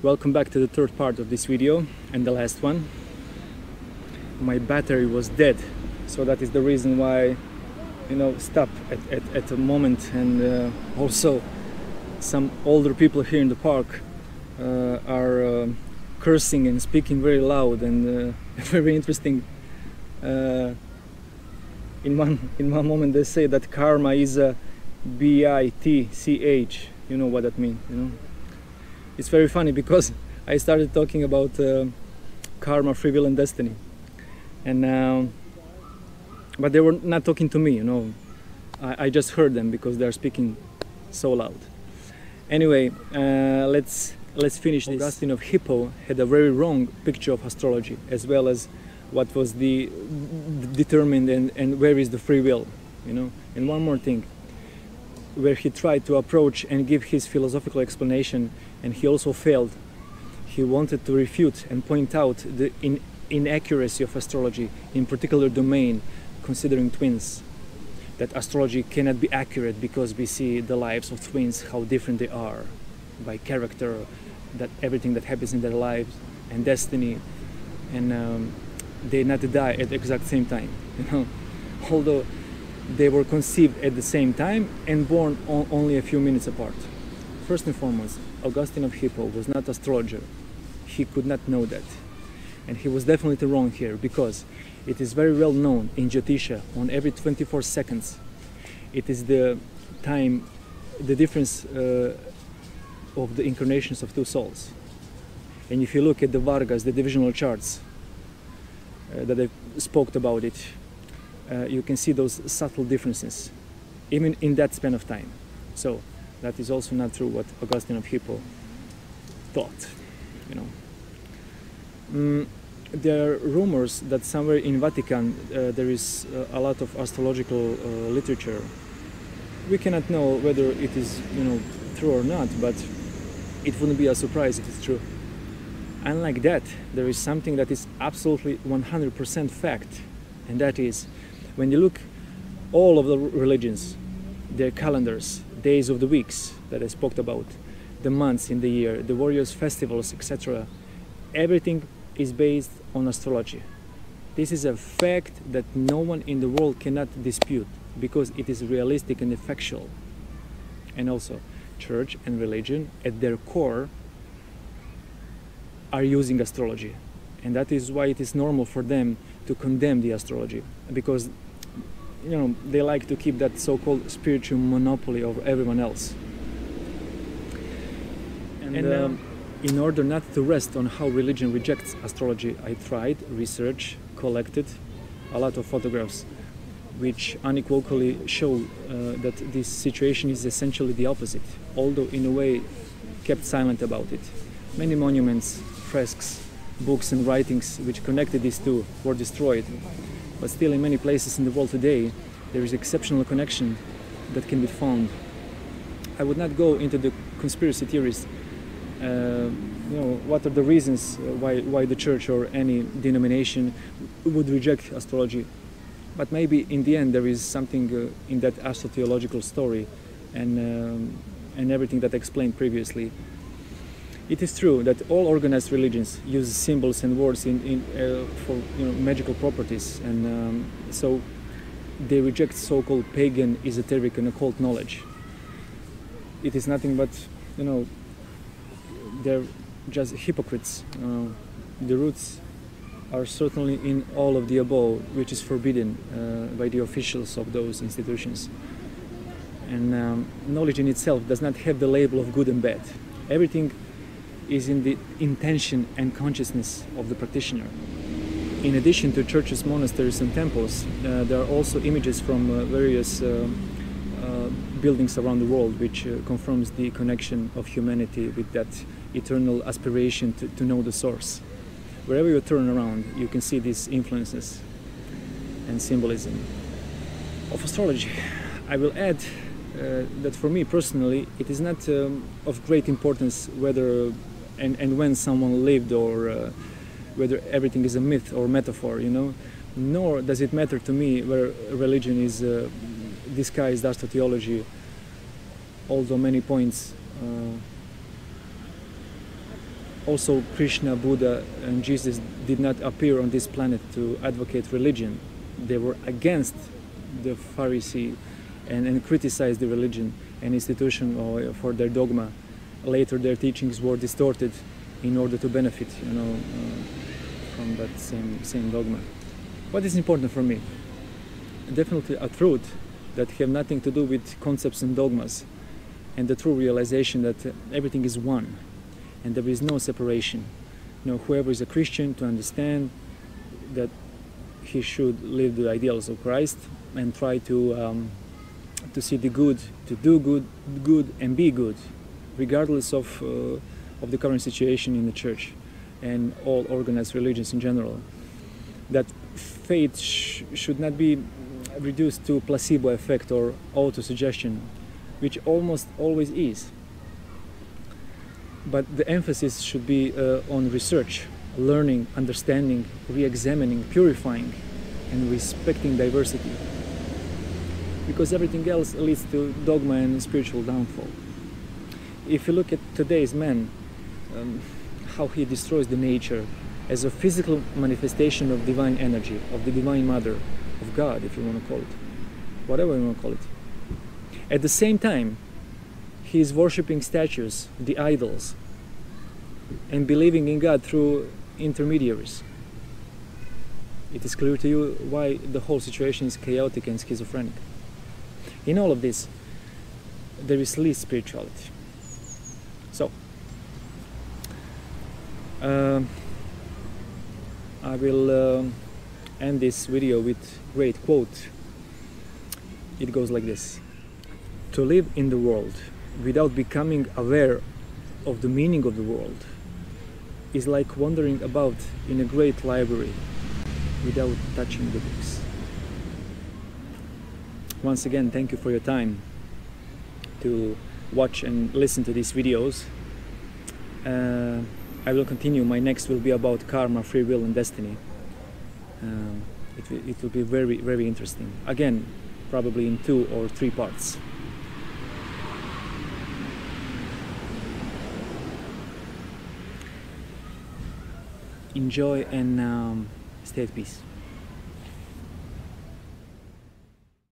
Welcome back to the third part of this video and the last one. My battery was dead, so that is the reason why, stop at a moment, and also some older people here in the park are cursing and speaking very loud and very interesting. In one moment they say that karma is a B-I-T-C-H. You know what that means, It's very funny because I started talking about karma, free will and destiny, and but they were not talking to me, I just heard them because they are speaking so loud. Anyway, let's finish this. Augustine of Hippo had a very wrong picture of astrology, as well as what was the determined and where is the free will, And one more thing, where he tried to approach and give his philosophical explanation, and he also failed. He wanted to refute and point out the inaccuracy of astrology in particular domain, considering twins. That astrology cannot be accurate because we see the lives of twins, how different they are by character, that everything that happens in their lives and destiny, and they not die at the exact same time, although they were conceived at the same time and born only a few minutes apart. First and foremost, Augustine of Hippo was not an astrologer. He could not know that. And he was definitely wrong here, because it is very well known in Jyotisha, on every 24 seconds, it is the time, the difference of the incarnations of two souls. And if you look at the Vargas, the divisional charts, that I spoke about it, you can see those subtle differences, even in that span of time. So that is also not true what Augustine of Hippo thought, There are rumors that somewhere in Vatican there is a lot of astrological literature. We cannot know whether it is, true or not, but it wouldn't be a surprise if it's true. Unlike that, there is something that is absolutely 100% fact, and that is, when you look all of the religions, their calendars, days of the weeks that I spoke about, the months in the year, the various festivals, etc., everything is based on astrology. This is a fact that no one in the world cannot dispute, because it is realistic and factual. And also, church and religion at their core are using astrology, and that is why it is normal for them to condemn the astrology, because they like to keep that so-called spiritual monopoly over everyone else. And in order not to rest on how religion rejects astrology, I tried, research, collected a lot of photographs which unequivocally show that this situation is essentially the opposite, although in a way kept silent about it. Many monuments, fresks, books and writings which connected these two were destroyed, but still in many places in the world today there is exceptional connection that can be found. I would not go into the conspiracy theories, what are the reasons why the church or any denomination would reject astrology, but maybe in the end there is something in that astrotheological story and everything that I explained previously. It is true that all organized religions use symbols and words for magical properties, and so they reject so-called pagan, esoteric and occult knowledge. It is nothing but, they're just hypocrites. The roots are certainly in all of the above, which is forbidden by the officials of those institutions. And knowledge in itself does not have the label of good and bad. Everything is in the intention and consciousness of the practitioner. In addition to churches, monasteries and temples, there are also images from various buildings around the world, which confirms the connection of humanity with that eternal aspiration to know the source. Wherever you turn around, you can see these influences and symbolism of astrology. I will add that for me personally, it is not of great importance whether and when someone lived, or whether everything is a myth or metaphor, nor does it matter to me where religion is disguised astrotheology, although many points Also, Krishna, Buddha, and Jesus did not appear on this planet to advocate religion. They were against the Pharisee and criticized the religion and institution for their dogma. Later, their teachings were distorted in order to benefit, from that same dogma. What is important for me? Definitely a truth that have nothing to do with concepts and dogmas, and the true realization that everything is one, and there is no separation. Whoever is a Christian, to understand that he should live the ideals of Christ and try to see the good, to do good and be good, regardless of the current situation in the church and all organized religions in general. That faith should not be reduced to placebo effect or auto-suggestion, which almost always is. But the emphasis should be on research, learning, understanding, re-examining, purifying, and respecting diversity. Because everything else leads to dogma and spiritual downfall. If you look at today's man, how he destroys the nature as a physical manifestation of divine energy, of the Divine Mother, of God, if you want to call it, whatever you want to call it. At the same time, he is worshipping statues, the idols, and believing in God through intermediaries. It is clear to you why the whole situation is chaotic and schizophrenic. In all of this, there is least spirituality. So, I will end this video with a great quote. It goes like this: to live in the world without becoming aware of the meaning of the world is like wandering about in a great library without touching the books. Once again, thank you for your time to watch and listen to these videos. I will continue. My next will be about karma, free will, and destiny. It will be very, very interesting. Again, probably in 2 or 3 parts. Enjoy and stay at peace.